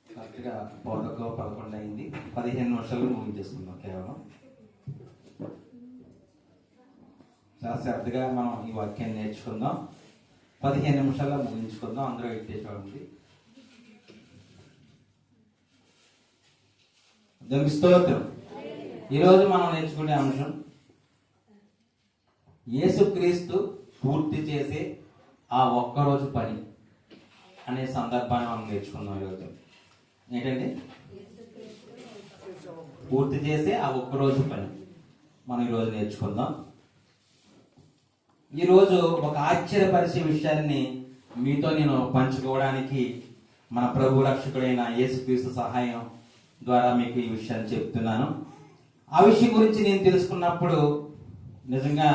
కరెక్ట్గా 11 అయింది. 15 నిమిషాలు ముగించేసుకుందాం. కేవలం చాలా శ్రద్ధగా మనం ఈ వాక్యాన్ని నేర్చుకుందాం. 15 నిమిషాల్లో ముగించుకుందాం. అందరూ ఎట్టేసుకోండి. దేవునికి స్తోత్రం. ఈరోజు మనం నేర్చుకునే అంశం యేసుక్రీస్తు పూర్తి చేసే ఆ ఒక్కరోజు పని అనే సందర్భాన్ని మనం నేర్చుకుందాం. ఈరోజు ఏంటండి? పూర్తి చేసే ఆ ఒక్కరోజు పని మనం ఈరోజు నేర్చుకుందాం. ఈరోజు ఒక ఆశ్చర్యపరిచే విషయాన్ని మీతో నేను పంచుకోవడానికి మన ప్రభు రక్షకుడైన యేసుక్రీస్తు సహాయం ద్వారా మీకు ఈ విషయాన్ని చెప్తున్నాను. ఆ విషయం గురించి నేను తెలుసుకున్నప్పుడు నిజంగా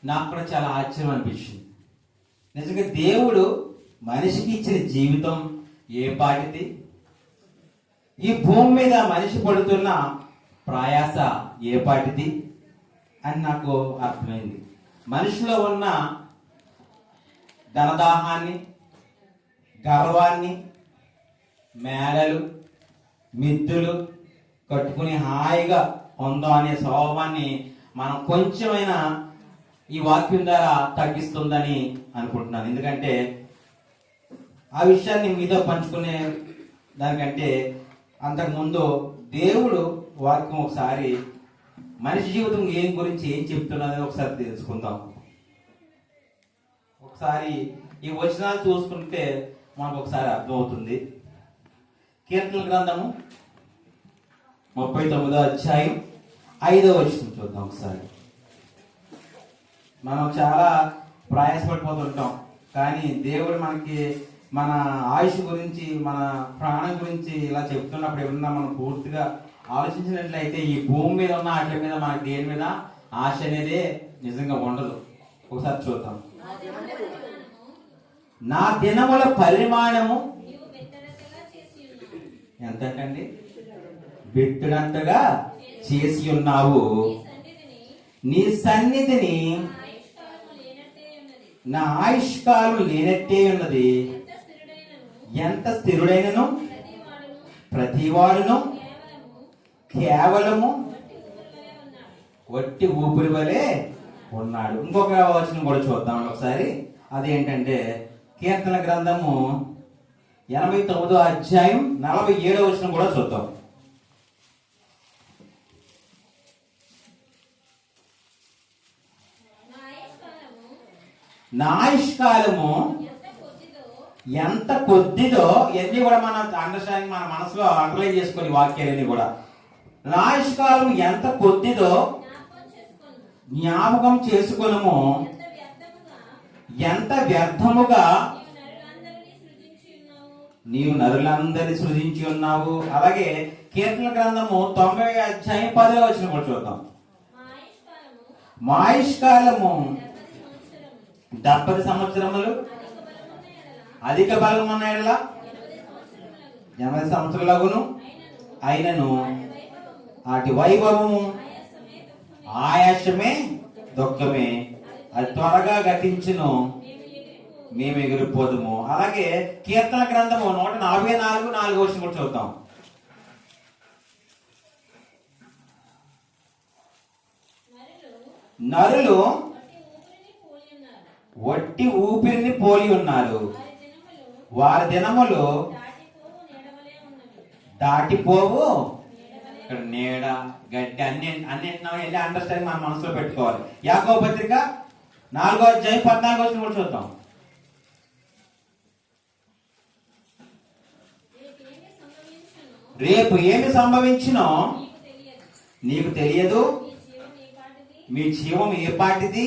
నాకు కూడా చాలా ఆశ్చర్యం అనిపించింది. నిజంగా దేవుడు మనిషికి ఇచ్చిన జీవితం ఏ పాటిది, ఈ భూమి మీద మనిషి పడుతున్న ప్రయాస ఏ పాటిది అని నాకు అర్థమైంది. మనిషిలో ఉన్న ధనదాహాన్ని, గర్వాన్ని, మేడలు, మిద్దులు కట్టుకుని హాయిగా ఉందాం అనే స్వభావాన్ని మనం కొంచెమైనా ఈ వాక్యం ద్వారా తగ్గిస్తుందని అనుకుంటున్నాను. ఎందుకంటే ఆ విషయాన్ని మీతో పంచుకునే దానికంటే అంతకుముందు దేవుడు వాక్యం ఒకసారి మనిషి జీవితం ఏం గురించి ఏం చెప్తున్నది ఒకసారి తెలుసుకుందాం. ఒకసారి ఈ వచనాలు చూసుకుంటే మనకు ఒకసారి అర్థమవుతుంది. కీర్తన గ్రంథము 39వ అధ్యాయం 5వ వచనం చూద్దాం ఒకసారి. మనం చాలా ప్రయాసపడిపోతుంటాం, కానీ దేవుడు మనకి మన ఆయుష్ గురించి, మన ప్రాణం గురించి ఇలా చెప్తున్నప్పుడు ఏమన్నా మనం పూర్తిగా ఆలోచించినట్లయితే ఈ భూమి మీద ఉన్న వాటి మీద మనకి దేని మీద ఆశ అనేది నిజంగా ఉండదు. ఒకసారి చూద్దాం. నా దినముల పరిమాణము ఎంతండి? బెత్తుడంతగా చేసి ఉన్నావు. నీ సన్నిధిని నా ఆయుష్కాలం లేనట్టే ఉన్నది. ఎంత స్థిరుడైనను ప్రతివాడును కేవలము వట్టి ఊపిరి వలె ఉన్నాడు. ఇంకొక వచనం కూడా చూద్దాం ఒకసారి. అదేంటంటే కీర్తన గ్రంథము 89వ అధ్యాయం 47వ వచనం కూడా చూద్దాం. నా ఆయుష్కాలము ఎంత కొద్దిదో ఇవన్నీ కూడా మన అండర్స్టాండింగ్, మన మనసులో అండర్లైన్ చేసుకుని వాక్యాలన్నీ కూడా. నా ఆయుష్కాలం ఎంత కొద్దిదో జ్ఞాపకం చేసుకొనుము, ఎంత వ్యర్థముగా నీవు నరులందరినీ సృజించి ఉన్నావు. అలాగే కీర్తన గ్రంథము 90వ అధ్యాయం 10వ వచనం కూడా చూద్దాం. మా ఆయుష్కాలము 70 సంవత్సరములు, అధిక బలం ఉన్న ఎడల 80 సంవత్సరాలగును. అయినను వాటి వైభవము ఆయాసమే దుఃఖమే, అది త్వరగా గతించును, మేము ఎగిరిపోదుము. అలాగే కీర్తన గ్రంథము 144 వచనం కూడా చూద్దాం. నరులు వట్టి ఊపిరిని పోలి ఉన్నారు. వారి దినములు దాటిపోవు. ఇక్కడ నీడ, గడ్డి అన్ని వెళ్ళి అండర్స్టాండింగ్ మన మనసులో పెట్టుకోవాలి. యాకోబు పత్రిక 4వ అధ్యాయం 14వ వచనం కూడా చూద్దాం. రేపు ఏమి సంభవించునో నీకు తెలియదు. మీ జీవం ఏ పాటిది?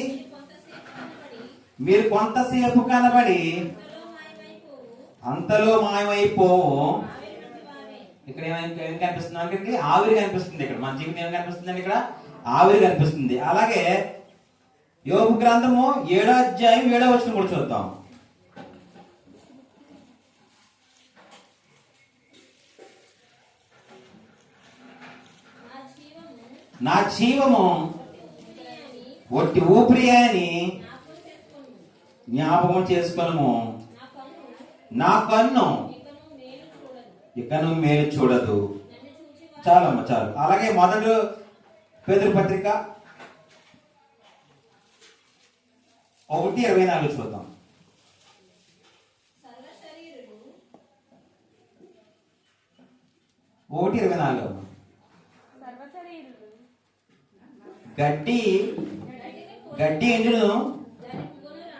మీరు కొంతసేపు కనబడి అంతలో మాయమైపోవు. ఇక్కడ ఏం కనిపిస్తుంది అంటే ఆవిరి కనిపిస్తుంది. ఇక్కడ మన జీవితం ఏం కనిపిస్తుంది? ఇక్కడ ఆవిరి కనిపిస్తుంది. అలాగే యోబు గ్రంథము 7వ అధ్యాయం 7వ వచనం కూడా చూద్దాం. నా జీవము ఒట్టి ఊపిరి అని జ్ఞాపకం చేసుకొనుము. నా కన్ను ఇకను మేలు చూడదు. చాలమ్మ చాలు. అలాగే మొదటి పేతురు పత్రిక 1:24 చూద్దాం. ఒకటి 24. గడ్డి ఎండును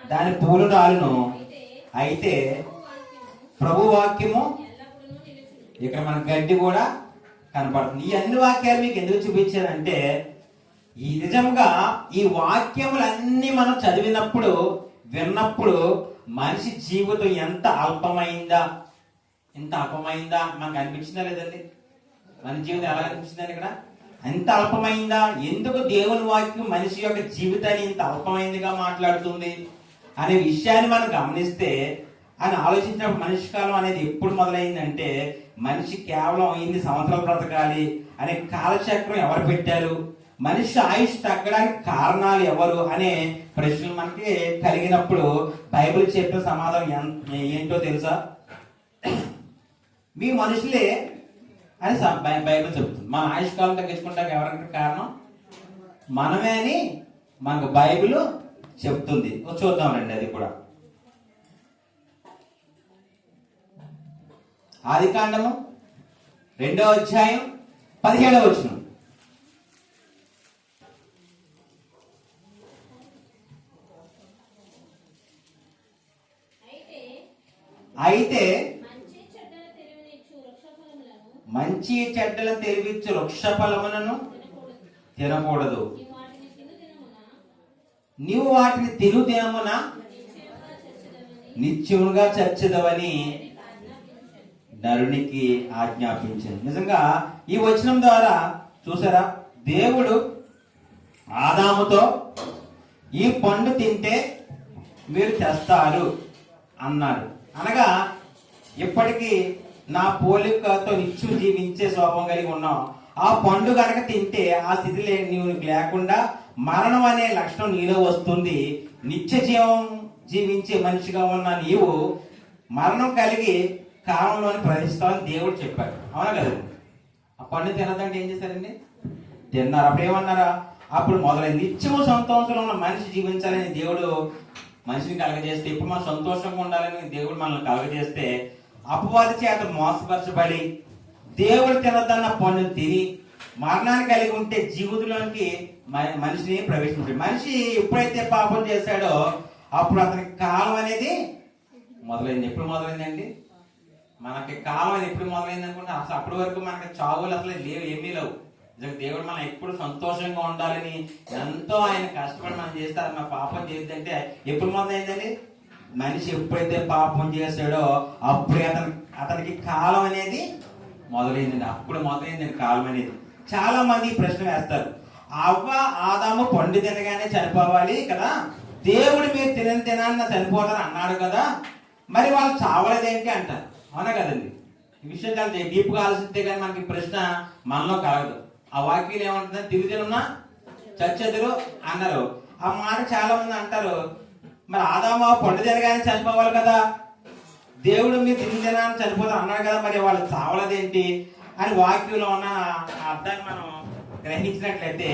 దాని పూలు రాలును, అయితే ప్రభు వాక్యము. ఇక్కడ మన గడ్డి కూడా కనపడుతుంది. ఈ అన్ని వాక్యాలు మీకు ఎందుకు చూపించారంటే, ఈ నిజంగా ఈ వాక్యములన్నీ మనం చదివినప్పుడు విన్నప్పుడు మనిషి జీవితం ఎంత అల్పమైందా మనకు అనిపించిందా లేదండి? మన జీవితం ఎలా అనిపించిందని ఇక్కడ ఎంత అల్పమైందా? ఎందుకు దేవుని వాక్యం మనిషి యొక్క జీవితాన్ని ఇంత అల్పమైందిగా మాట్లాడుతుంది అనే విషయాన్ని మనం గమనిస్తే అని ఆలోచించినప్పుడు మనిషి కాలం అనేది ఎప్పుడు మొదలైందంటే, మనిషి కేవలం ఇన్ని సంవత్సరాలు బ్రతకాలి అనే కాలచక్రం ఎవరు పెట్టారు, మనిషి ఆయుష్ తగ్గడానికి కారణాలు ఎవరు అనే ప్రశ్నలు మనకి కలిగినప్పుడు బైబిల్ చెప్పిన సమాధానం ఏంటో తెలుసా? మీ మనుషులే అని బైబిల్ చెప్తుంది. మన ఆయుష్ కాలం తగ్గించుకుంటానికి ఎవరంటే కారణం మనమే అని మనకు బైబిల్ చెప్తుంది. చూద్దాం రండి. అది కూడా ఆదికాండము 2వ అధ్యాయం 17వ వచనం. అయితే మంచి చెడ్డల తెలివిచ్చు వృక్ష ఫలములను తినకూడదు, నీవు వాటిని తిను దినమున నిత్యముగా చచ్చెదవని నరునికి ఆజ్ఞాపించింది. నిజంగా ఈ వచనం ద్వారా చూసారా, దేవుడు ఆదాముతో ఈ పండు తింటే మీరు తెస్తారు అన్నాడు. అనగా ఇప్పటికీ నా పోలికతో నిత్యం జీవించే స్వభావం కలిగి ఉన్నావు. ఆ పండు కనుక తింటే ఆ స్థితిలో నీవు లేకుండా మరణం అనే లక్షణం నీలో వస్తుంది. నిత్య జీవం జీవించే మనిషిగా ఉన్న నీవు మరణం కలిగి కాలంలోని ప్రవేశిస్తామని దేవుడు చెప్పాడు. అవునా కదండి? ఆ పండు తినదంటే ఏం చేశారండి? తిన్నారు. అప్పుడు ఏమన్నారా? అప్పుడు మొదలైంది. నిత్యము సంతోషంలో ఉన్న మనిషి జీవించాలని దేవుడు మనిషిని కలగజేస్తే, ఇప్పుడు మనం సంతోషంగా ఉండాలని దేవుడు మనల్ని కలగజేస్తే, అపవాది చేత మోసపరచబడి దేవుడు తినదన్న పండును తిని మరణాన్ని కలిగి ఉంటే జీవితంలోనికి మనిషిని ప్రవేశించాడు. మనిషి ఎప్పుడైతే పాపం చేశాడో అప్పుడు అతనికి కాలం అనేది మొదలైంది. ఎప్పుడు మొదలైందండి? మనకి కాలం అనేది ఎప్పుడు మొదలైంది అనుకుంటే అసలు అప్పటి వరకు మనకి చావులు అసలు లేవు, ఏమీ లేవు. దేవుడు మనం ఎప్పుడు సంతోషంగా ఉండాలని ఎంతో ఆయన కష్టపడి మనం చేస్తారు. మన పాపం చేద్దంటే ఎప్పుడు మొదలైందండి? మనిషి ఎప్పుడైతే పాపం చేశాడో అప్పుడే అతనికి కాలం అనేది మొదలైందండి. అప్పుడు మొదలైందండి కాలం అనేది. చాలా మంది ప్రశ్న వేస్తారు, అవ్వ ఆదాము పండు తినగానే చనిపోవాలి కదా, దేవుడు మీరు తినాన్న చనిపోతారు అన్నాడు కదా, మరి వాళ్ళు చావలేదేంటి అంటారు. అవునా కదండి? ఈ విషయం చాలా డీప్గా ఆలోచిస్తే కానీ మనకి ప్రశ్న మనలో కలగదు. ఆ వాక్యం ఏమంటుందని తిరుగుతున్నా చచ్చెదరు అన్నారు. ఆ మాట చాలా మంది అంటారు, మరి ఆదాము పండు తినగానే చనిపోవాలి కదా, దేవుడు మీరు తినాన్ని చనిపోతారు అన్నాడు కదా, మరి వాళ్ళు చావలేదేంటి అని వాక్యంలో ఉన్న అర్థాన్ని మనం గ్రహించినట్లయితే,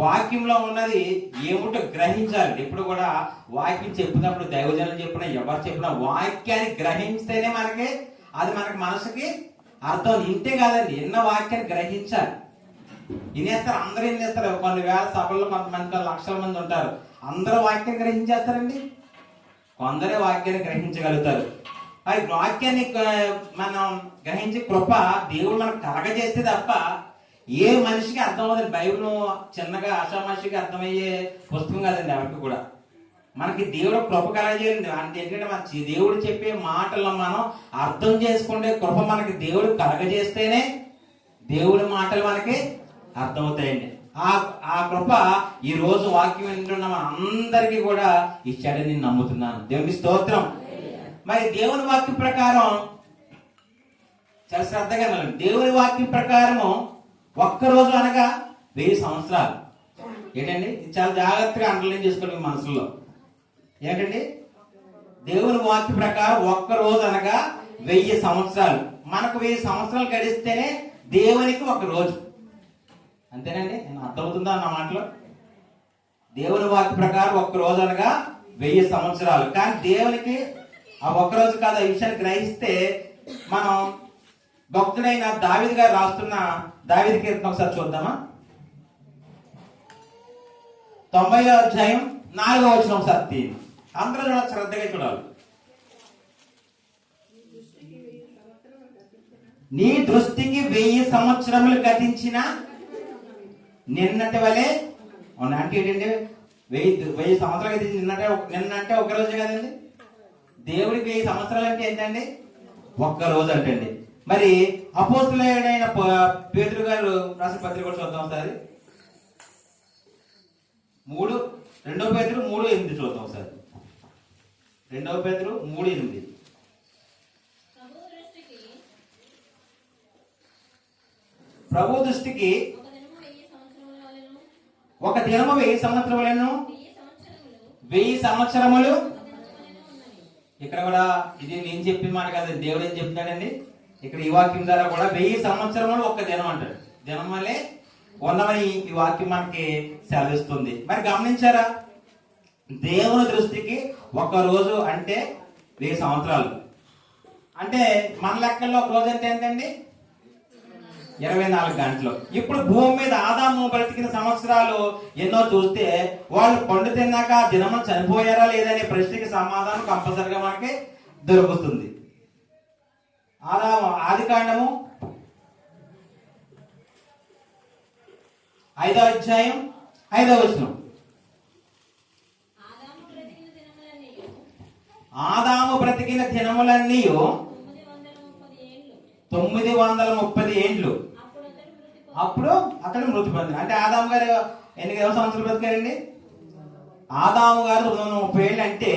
వాక్యంలో ఉన్నది ఏమిటో గ్రహించాలి. ఇప్పుడు కూడా వాక్యం చెప్పినప్పుడు దైవజనులు చెప్పినా ఎవరు చెప్పినా వాక్యాన్ని గ్రహిస్తేనే మనకి అది మనకి మనసుకి అర్థం. ఇంతే కాదండి, ఎన్న వాక్యాన్ని గ్రహించాలి. వినేస్తారు, అందరూ వినేస్తారు. కొన్ని వేల సభల్లో కొంతమంది లక్షల మంది ఉంటారు, అందరూ వాక్యాన్ని గ్రహించేస్తారండి? కొందరే వాక్యాన్ని గ్రహించగలుగుతారు. అది వాక్యాన్ని మనం గ్రహించే కృప దేవుడు మనకు కలగజేస్తే తప్ప ఏ మనిషికి అర్థమవుతుంది. బైబిల్ చిన్నగా ఆషామాషిగా అర్థమయ్యే పుస్తకం కాదండి ఎవరికి కూడా. మనకి దేవుడు కృప కలగజేయండి. అంటే ఏంటంటే మన దేవుడు చెప్పే మాటలను మనం అర్థం చేసుకుంటే కృప మనకి దేవుడు కలగజేస్తేనే దేవుడి మాటలు మనకి అర్థమవుతాయండి. ఆ కృప ఈ రోజు వాక్యం వింటున్న మన అందరికీ కూడా ఇచ్చాడని నేను నమ్ముతున్నాను. దేవునికి స్తోత్రం. మరి దేవుని వాక్యం ప్రకారం చాలా శ్రద్ధగా వినాలి. దేవుని వాక్యం ప్రకారము ఒక్కరోజు అనగా 1000 సంవత్సరాలు. ఏంటండి? ఇది చాలా జాగ్రత్తగా అండర్లైన్ చేసుకోండి మీ మనసులో. ఏంటండి? దేవుని వాక్య ప్రకారం ఒక్క రోజు అనగా 1000 సంవత్సరాలు. మనకు 1000 సంవత్సరాలు గడిస్తేనే దేవునికి ఒక రోజు. అంతేనండి? నేను అర్థమవుతుందా అన్న మాటలో? దేవుని వాక్య ప్రకారం ఒక్క రోజు అనగా 1000 సంవత్సరాలు. కానీ దేవునికి ఆ ఒక్క రోజు కాదు. ఆ విషయాన్ని గ్రహిస్తే మనం భక్తుడైన దావీదు గారు రాస్తున్న దావీదు కీర్తన ఒకసారి చూద్దామా? 90వ అధ్యాయం 4వ వచనం ఒకసారి తీయండి. అందరూ శ్రద్ధగా చూడాలి. నీ దృష్టికి 1000 సంవత్సరములు గతించిన నిన్నటి వలె అవునా? అంటే ఏంటంటే 1000 సంవత్సరాలు గతించి నిన్నంటే ఒక రోజే కదండి. దేవుడికి 1000 సంవత్సరాలు అంటే ఏంటండి? ఒక్క రోజు అంటండి. మరి అపోస్తులైన పేతురు గారు రాసిన పత్రిక కూడా చూద్దాం ఒకసారి. 2 పేతురు 3:8 చూద్దాం ఒకసారి. 2 పేతురు 3:8. ప్రభు దృష్టికి ఒక దినము 1000 సంవత్సరములను 1000 సంవత్సరములు. ఇక్కడ కూడా ఇది నేను చెప్పిన మాట కాదు, దేవుడు ఏం చెప్తాడండి ఇక్కడ ఈ వాక్యం ద్వారా కూడా 1000 సంవత్సరములు ఒక్క దినం అంటాడు. దినం వల్లే ఉన్నమని ఈ వాక్యం మనకి సెలవిస్తుంది. మరి గమనించారా? దేవుని దృష్టికి ఒక రోజు అంటే 1000 సంవత్సరాలు. అంటే మన లెక్కల్లో ఒక రోజు అంటే ఏంటండి? 24 గంటలు. ఇప్పుడు భూమి మీద ఆదాము బ్రతికిన సంవత్సరాలు ఎన్నో చూస్తే వాళ్ళు పండు తిన్నాక దినము చనిపోయారా లేదనే ప్రశ్నకి సమాధానం కంపల్సరిగా మనకి దొరుకుతుంది. ఆదాము ఆదికాండము 5వ అధ్యాయం 5వ వచనం. ఆదాము బ్రతికిన దినములన్నీ 930 ఏండ్లు. అప్పుడు అతడు మృతి పొందిన. అంటే ఆదాము గారు ఎన్ని సంవత్సరాలు బ్రతికారండి? ఆదాము గారు 930 ఏళ్ళు. అంటే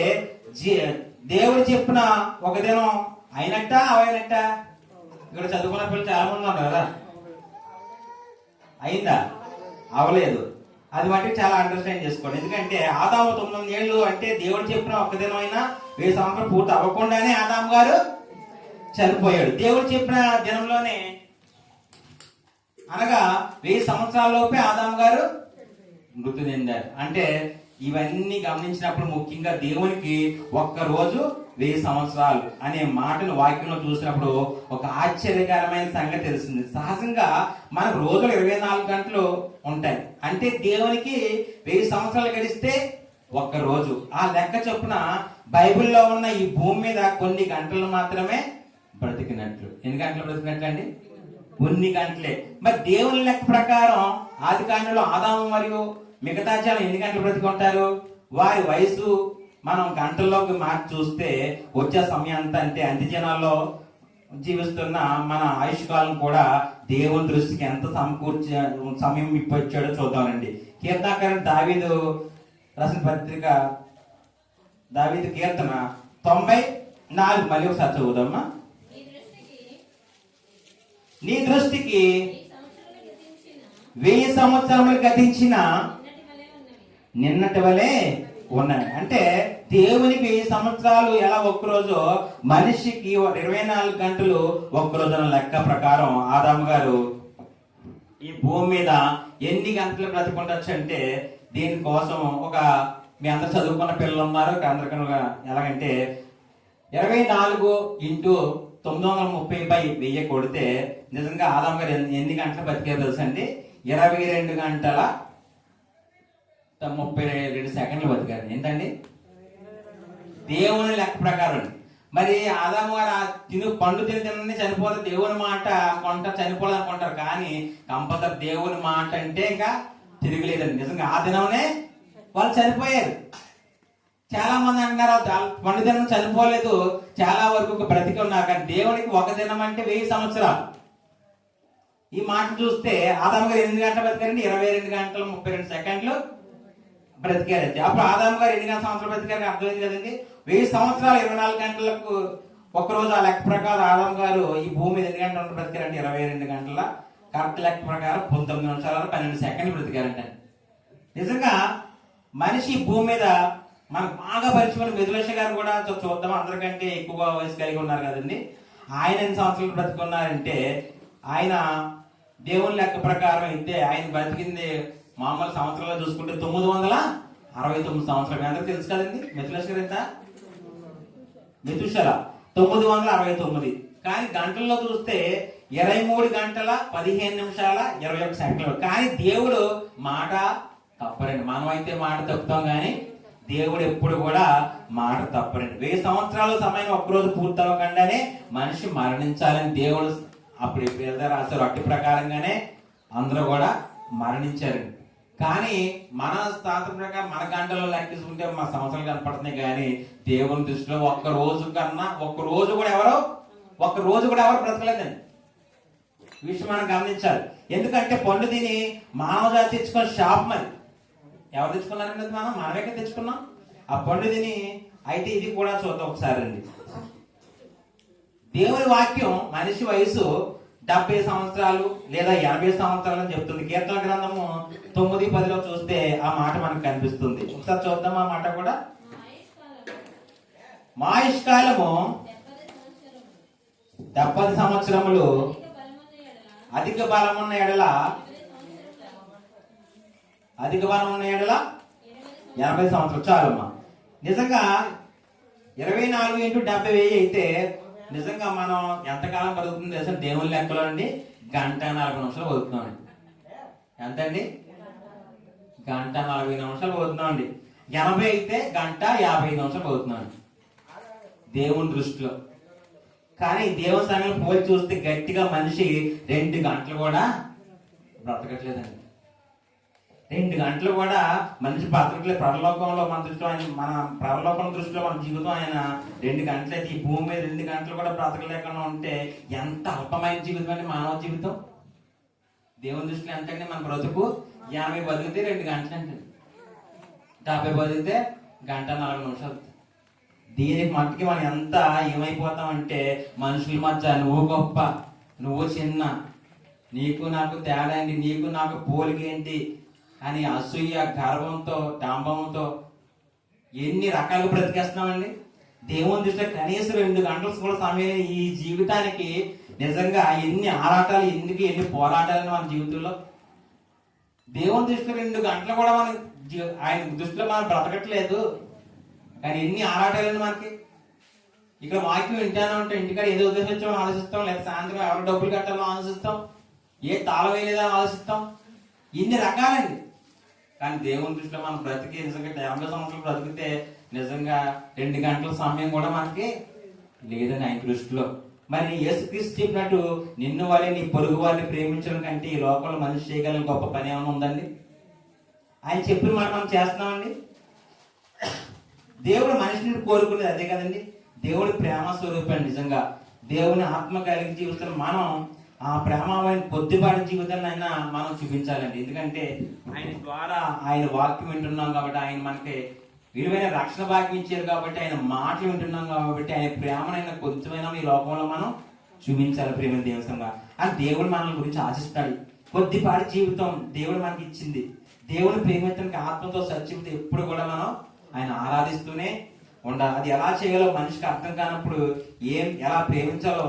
దేవుడు చెప్పిన ఒక దినం అయినట్ట అవైనట్ట? ఇక్కడ చదువుకున్న పిల్లలు చాలా మంది ఉన్నారు కదా. అయిందా? అవలేదు. అది మట్టి చాలా అండర్స్టాండ్ చేసుకోండి. ఎందుకంటే ఆదాము 9 ఏళ్ళు అంటే దేవుడు చెప్పిన ఒక్క దినం అయినా 1000 సంవత్సరాలు పూర్తి అవ్వకుండానే ఆదాము గారు చనిపోయాడు. దేవుడు చెప్పిన దినంలోనే అనగా 1000 సంవత్సరాల లోపే ఆదాము గారు మృతి చెందారు. అంటే ఇవన్నీ గమనించినప్పుడు ముఖ్యంగా దేవునికి ఒక్క రోజు 1000 సంవత్సరాలు అనే మాటను వాక్యంలో చూసినప్పుడు ఒక ఆశ్చర్యకరమైన సంగతి తెలిసింది. సహజంగా మనకు రోజులు 24 గంటలు ఉంటాయి. అంటే దేవునికి 1000 సంవత్సరాలు గడిస్తే ఒక్క రోజు. ఆ లెక్క చొప్పున బైబిల్లో ఉన్న ఈ భూమి మీద కొన్ని గంటలు మాత్రమే బ్రతికినట్లు. ఎన్ని గంటలు బ్రతికినట్లు అండి? కొన్ని గంటలే. మరి దేవుని లెక్క ప్రకారం ఆది కాండంలో ఆదాము మరియు మిగతా జనం ఎన్ని గంటలు బ్రతికుంటారు? వారి వయసు మనం గంటల్లోకి మార్చి చూస్తే వచ్చే సమయం అంతా అంటే అంత్య జనాల్లో జీవిస్తున్న మన ఆయుష్ కాలం కూడా దేవుని దృష్టికి ఎంత సమకూర్చ సమయం ఇప్పొచ్చాడో చూద్దామండి. కీర్తనకారుడు దావీదు రాసిన పత్రిక దావీదు కీర్తన 94 మళ్ళీ ఒకసారి చదువుదామా. నీ దృష్టికి 1000 సంవత్సరములు గతించిన నిన్నటి వలె ఉన్నాయి. అంటే దేవునికి 1000 సంవత్సరాలు ఎలా ఒక్కరోజు, మనిషికి 24 గంటలు ఒక్కరోజున లెక్క ప్రకారం ఆదాము గారు ఈ భూమి మీద ఎన్ని గంటలు బ్రతికుండొచ్చు అంటే దీనికోసం ఒక మీ అందరు చదువుకున్న పిల్లలు ఉన్నారు. అందరికీ ఎలాగంటే 24 × 930/1000 కొడితే నిజంగా ఆదాము గారు ఎన్ని గంటలు బతికారు తెలుసు అండి? 22 గంటల 32 సెకండ్లు బతికారు. ఏంటండి? దేవుని లెక్క ప్రకారం. మరి ఆదాము గారు పండు తిని చనిపోతే దేవుని మాట అనుకుంటారు, చనిపోలేదు అనుకుంటారు. కానీ కంపల్సరీ దేవుని మాట అంటే ఇంకా తిరగలేదండి. నిజంగా ఆ దినమే వాళ్ళు చనిపోయారు. చాలా మంది అంటున్నారు పండు దినం చనిపోలేదు, చాలా వరకు బ్రతికి ఉన్నారు. కానీ దేవునికి ఒక దినం అంటే 1000 సంవత్సరాలు. ఈ మాట చూస్తే ఆదాము గారు 8 గంటలు బ్రతికారండి, 22 గంటల 32 సెకండ్లు బ్రతికారండి. అప్పుడు ఆదాము గారు 8 సంవత్సరాలు బ్రతికారని అర్థమైంది కదండి. 1000 సంవత్సరాలు 24 గంటలకు ఒక్కరోజు. ఆ లెక్క ప్రకారం ఆదాము గారు ఈ భూమి మీద ఎన్ని గంటలు బ్రతికారంటే 22 గంటల కరెక్ట్ లెక్క ప్రకారం 19 నిమిషాల 12 సెకండ్లు బ్రతికారంట. నిజంగా మనిషి భూమి మీద మనకు బాగా పరిచయమైన మిథులేష గారు కూడా చూద్దాం, అందరికంటే ఎక్కువ వయసు కలిగి ఉన్నారు కదండి. ఆయన ఎన్ని సంవత్సరాలు బ్రతుకున్నారంటే, ఆయన దేవుని లెక్క ప్రకారం అయితే ఆయన బ్రతికింది మామూలు సంవత్సరాలు చూసుకుంటే 969 సంవత్సరాలు. మీ అందరికి తెలుసు కదండి మిథులేష గారు ఎంత? మిథుషల 969. కానీ గంటల్లో చూస్తే 23 గంటల 15 నిమిషాల 21 సెకండ్లు. కానీ దేవుడు మాట తప్పరండి. మనం అయితే మాట తప్పుతాం, కానీ దేవుడు ఎప్పుడు కూడా మాట తప్పరండి. 1000 సంవత్సరాల సమయం ఒక్కరోజు పూర్తి అవ్వకుండానే మనిషి మరణించాలని దేవుడు అప్పుడు ఎప్పుడు రాశారు, అట్టి ప్రకారంగానే అందరూ కూడా మరణించారండి. కానీ మన శాస్త్రం ప్రకారం మన గంటల్లో లెక్కించుకుంటే మా సంవత్సరాలు కనపడుతున్నాయి, కానీ దేవుని దృష్టిలో ఒక్క రోజు కూడా ఎవరు బ్రతకలేదండి. ఈ విషయం మనం గమనించాలి. ఎందుకంటే పండు తిని మానవ జాతి తెచ్చుకొని శాపం అది. ఎవరు తెచ్చుకున్నారండి? మనమే తెచ్చుకున్నాం ఆ పండు తిని. అయితే ఇది కూడా చూద్దాం ఒకసారి అండి. దేవుని వాక్యం మనిషి వయసు 70 సంవత్సరాలు లేదా 80 సంవత్సరాలు అని చెప్తుంది. కీర్తన గ్రంథము 9:10 చూస్తే ఆ మాట మనకు కనిపిస్తుంది. ఒకసారి చూద్దాం ఆ మాట కూడా. మా ఆయుష్కాలము 70 సంవత్సరములు, అధిక బలం ఉన్న ఎడల 80 సంవత్సరాలు చాలమ్మా. నిజంగా 24 × 70,000 అయితే నిజంగా మనం ఎంతకాలం బతుకుతుంది తెలుసా? దేవుని లెక్కలో అండి 1:40 నిమిషాలు బతుకుతామండి. ఎంతండి? 1:40 నిమిషాలు బతుకుతామండి. 80 అయితే 1:55 నిమిషాలు బతుకుతున్నామండి దేవుని దృష్టిలో. కానీ దేవుని సమయం పోల్చి చూస్తే గట్టిగా మనిషి 2 గంటలు కూడా బ్రతకట్లేదండి. 2 గంటలు కూడా మనిషి బ్రతకట్లేదు. పరలోకంలో మన దృష్టిలో మన పరలోకం దృష్టిలో మన జీవితం ఆయన 2 గంటలు అయితే, ఈ భూమి మీద 2 గంటలు కూడా బ్రతకలేకుండా ఉంటే ఎంత అల్పమైన జీవితం అండి మానవ జీవితం. దేవుని దృష్టిలో ఎంతండి మన బ్రతుకు? 50 బతికితే 2 గంటలు అంటే, 70 బతికితే 1:40 నిమిషాలు. దీనికి మట్టుకి మనం ఎంత ఏమైపోతామంటే, మనుషుల మధ్య నువ్వు గొప్ప, నువ్వు చిన్న, నీకు నాకు తేడా ఏంటి, నీకు నాకు పోలికేంటి అని అసూయ, గర్వంతో, డాంబవంతో ఎన్ని రకాలుగా బ్రతికేస్తున్నామండి. దేవుని దృష్టిలో కనీసం 2 గంటల కూడా సమయం ఈ జీవితానికి నిజంగా ఎన్ని ఆరాటాలు, ఎన్ని పోరాటాలని మన జీవితంలో. దేవుని దృష్టిలో 2 గంటలు కూడా మన ఆయన దృష్టిలో మనం బ్రతకట్లేదు. కానీ ఎన్ని ఆరాటాలండి మనకి. ఇక్కడ వాక్యం వింటానే ఉంటే ఇంటికాడ ఏదో ఉద్దేశించామని ఆలోచిస్తాం, లేదా సాయంత్రం ఎవరు డబ్బులు కట్టాలని ఆలోచిస్తాం, ఏ తాళం వేయలేదని ఆలోచిస్తాం, ఇన్ని రకాలండి. కానీ దేవుని దృష్టిలో మనం బ్రతికి నిజంగా 50 సంవత్సరాలు బ్రతికితే నిజంగా 2 గంటల సమయం కూడా మనకి లేదని ఆయన దృష్టిలో. మరి యేసుక్రీస్తు చెప్పినట్టు నిన్ను వారి నీ పొరుగు వారిని ప్రేమించడం కంటే ఈ లోకంలో మనిషి చేయగలిగిన గొప్ప పని ఏమైనా ఉందండి? ఆయన చెప్పిన మాట మనం చేస్తున్నామండి. దేవుడు మనిషిని కోరుకునేది అదే కదండి. దేవుడి ప్రేమ స్వరూపం. నిజంగా దేవుని ఆత్మ కలిగి జీవితం మనం ఆ ప్రేమమైన కొద్దిపాటి జీవితాన్ని అయినా మనం చూపించాలండి. ఎందుకంటే ఆయన ద్వారా ఆయన వాక్యం వింటున్నాం కాబట్టి, ఆయన మనకి విలువైన రక్షణ భాగ్యం ఇచ్చారు కాబట్టి, ఆయన మాటలు వింటున్నాం కాబట్టి, ఆయన ప్రేమనైనా కొంచెమైనా ఈ లోకంలో మనం చూపించాలి. ప్రేమ దేవసంగా అని దేవుడు మన గురించి ఆశిస్తాడు. కొద్దిపాటి జీవితం దేవుడు మనకి ఇచ్చింది. దేవుని ప్రేమించడానికి ఆత్మతో సత్యంతో ఎప్పుడు కూడా మనం ఆయన ఆరాధిస్తూనే ఉండాలి. అది ఎలా చేయాలో మనిషికి అర్థం కానప్పుడు, ఎలా ప్రేమించాలో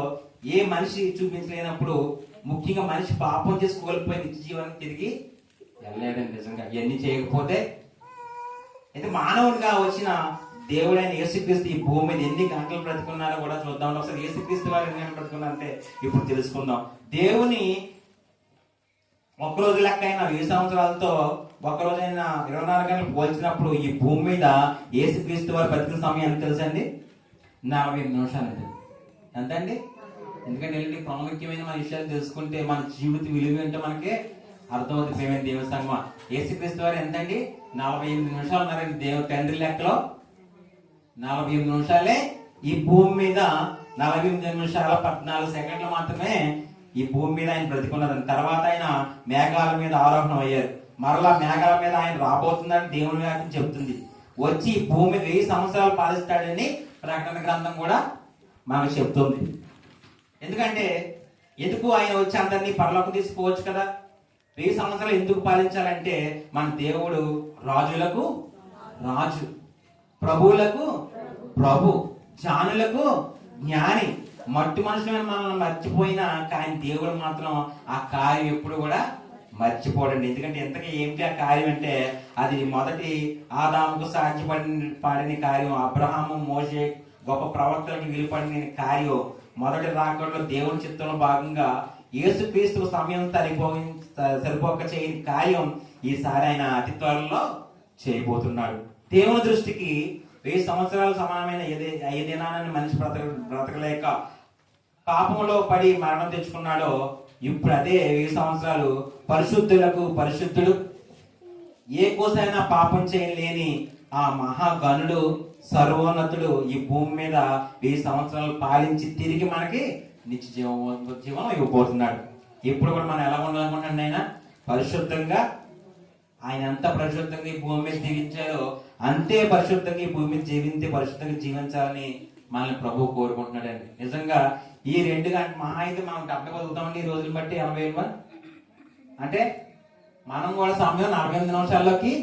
ఏ మనిషి చూపించలేనప్పుడు, ముఖ్యంగా మనిషి పాపం చేసి కోల్పోయి నిత్య జీవానికి తిరిగి వెళ్ళలేడండి. నిజంగా ఇవన్నీ చేయకపోతే అయితే మానవుడిగా వచ్చిన దేవుడైన యేసుక్రీస్తు ఈ భూమి మీద ఎన్ని గంటలు బ్రతుకున్నారో కూడా చూద్దాం. ఒకసారి యేసుక్రీస్తు వారు ఎన్ని గంటలు బ్రతుకున్నారంటే ఇప్పుడు తెలుసుకుందాం. దేవుని ఒక్కరోజు లెక్క అయినా 1000 సంవత్సరాలతో ఒక్కరోజైనా 24 గంటలు పోల్చినప్పుడు ఈ భూమి మీద యేసుక్రీస్తు వారు బ్రతికిన సమయం ఎంత తెలుసండి? 48 నిమిషాలు అండి. ఎంతండి? ఎందుకంటే ఇలాంటి ప్రాముఖ్యమైన మన విషయాలు తెలుసుకుంటే మన జీవిత విలువ ఏంటో మనకి అర్థమవుతుంది. ప్రేమ దేవుని సంగమా. యేసుక్రీస్తు వారు ఎంతండి? 48 నిమిషాలు ఉన్నారండి. తండ్రి లెక్కలో 48 నిమిషాలే ఈ భూమి మీద 48 నిమిషాల 14 సెకండ్లు మాత్రమే ఈ భూమి మీద ఆయన బ్రతికున్నదని. తర్వాత ఆయన మేఘాల మీద ఆరోహణం అయ్యారు. మరలా మేఘాల మీద ఆయన రాబోతుందని దేవుని వాక్యం చెబుతుంది. వచ్చి ఈ భూమి 1000 సంవత్సరాలు పాలిస్తాడని ప్రకటన గ్రంథం కూడా మనకు చెప్తుంది. ఎందుకంటే ఎందుకు ఆయన వచ్చి అందరినీ పరలోకం తీసుకోవచ్చు కదా. 1000 సంవత్సరాలు ఎందుకు పాలించాలంటే మన దేవుడు రాజులకు రాజు, ప్రభువులకు ప్రభు, జ్ఞానులకు జ్ఞాని. మట్టి మనుషులమైన మనల్ని మర్చిపోయినా కానీ దేవుడు మాత్రం ఆ కార్యం ఎప్పుడు కూడా మర్చిపోడండి. ఎందుకంటే ఎంతగా ఏమిటి ఆ కార్యం అంటే అది మొదటి ఆదాముకు సాధ్యపడిన కార్యం, అబ్రహాము మోషే గొప్ప ప్రవక్తలకు వీలుపడిన కార్యం, మొదటి రాకడలో దేవుని చిత్తంలో భాగంగా యేసుక్రీస్తు సమయం సరిపోక చేయని కార్యం ఈసారి ఆయన అతి త్వరలో చేయబోతున్నాడు. దేవుని దృష్టికి 1000 సంవత్సరాలు సమానమైన ఏ దినాన్ని మనిషి బ్రతకలేక పాపంలో పడి మరణం తెచ్చుకున్నాడో, ఇప్పుడు అదే 1000 సంవత్సరాలు పరిశుద్ధులకు పరిశుద్ధుడు, ఏ కోసైనా పాపం చేయలేని ఆ మహాగణుడు సర్వోన్నతుడు ఈ భూమి మీద 1000 సంవత్సరాలు పాలించి తిరిగి మనకి నిత్య జీవనం ఇవ్వబోతున్నాడు. ఇప్పుడు కూడా మనం ఎలా ఉండాలనుకుంటున్నాడు? ఆయన పరిశుద్ధంగా, ఆయన ఎంత పరిశుద్ధంగా ఈ భూమి మీద జీవించారో అంతే పరిశుద్ధంగా ఈ భూమి మీద జీవించి పరిశుద్ధంగా జీవించాలని మనల్ని ప్రభు కోరుకుంటున్నాడండి. నిజంగా ఈ 2 గంటలు మహా అయితే మనం 70 బతుకుతామండి ఈ రోజుని బట్టి 80 అంటే మనం కూడా సమయం 48 నిమిషాల్లోకి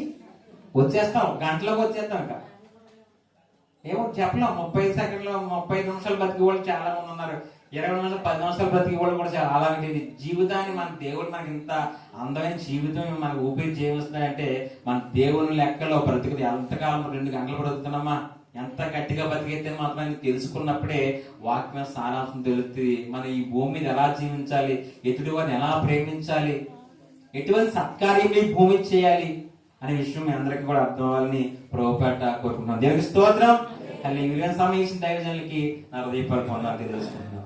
వచ్చేస్తాం, గంటలోకి వచ్చేస్తాం. ఇంకా ఏమో చెప్పలేం. 30 సెకండ్లు 35 నిమిషాలు బతికి వాళ్ళు చాలా మంది ఉన్నారు. 20 నిమిషాలు 10 నిమిషాలు బ్రతికి వాళ్ళు కూడా చాలా. అలాంటి జీవితాన్ని మన దేవుడు మనకి ఇంత అందమైన జీవితం మనకు ఊపిరి జీవిస్తున్నాడంటే మన దేవుని లెక్కలో బ్రతికి ఎంతకాలం 2 గంటలు బ్రతుకుతున్నామా, ఎంత గట్టిగా బతికైతే మాత్రం తెలుసుకున్నప్పుడే వాక్యం సారాంశం తెలుస్తుంది. మనం ఈ భూమి మీద ఎలా జీవించాలి, ఎదుటి వారిని ఎలా ప్రేమించాలి, ఎటువంటి సత్కార్యం ఈ భూమి చేయాలి అనే విషయం మీ అందరికీ కూడా అర్థం అవ్వాలని ప్రభుపేట కోరుకుంటున్నాం. దేవునికి స్తోత్రం. ఈ వీడియోని సమయించిన దైవజనులకి నా హృదయపూర్వక వందనాలు తెలియజేసుకుంటున్నాం.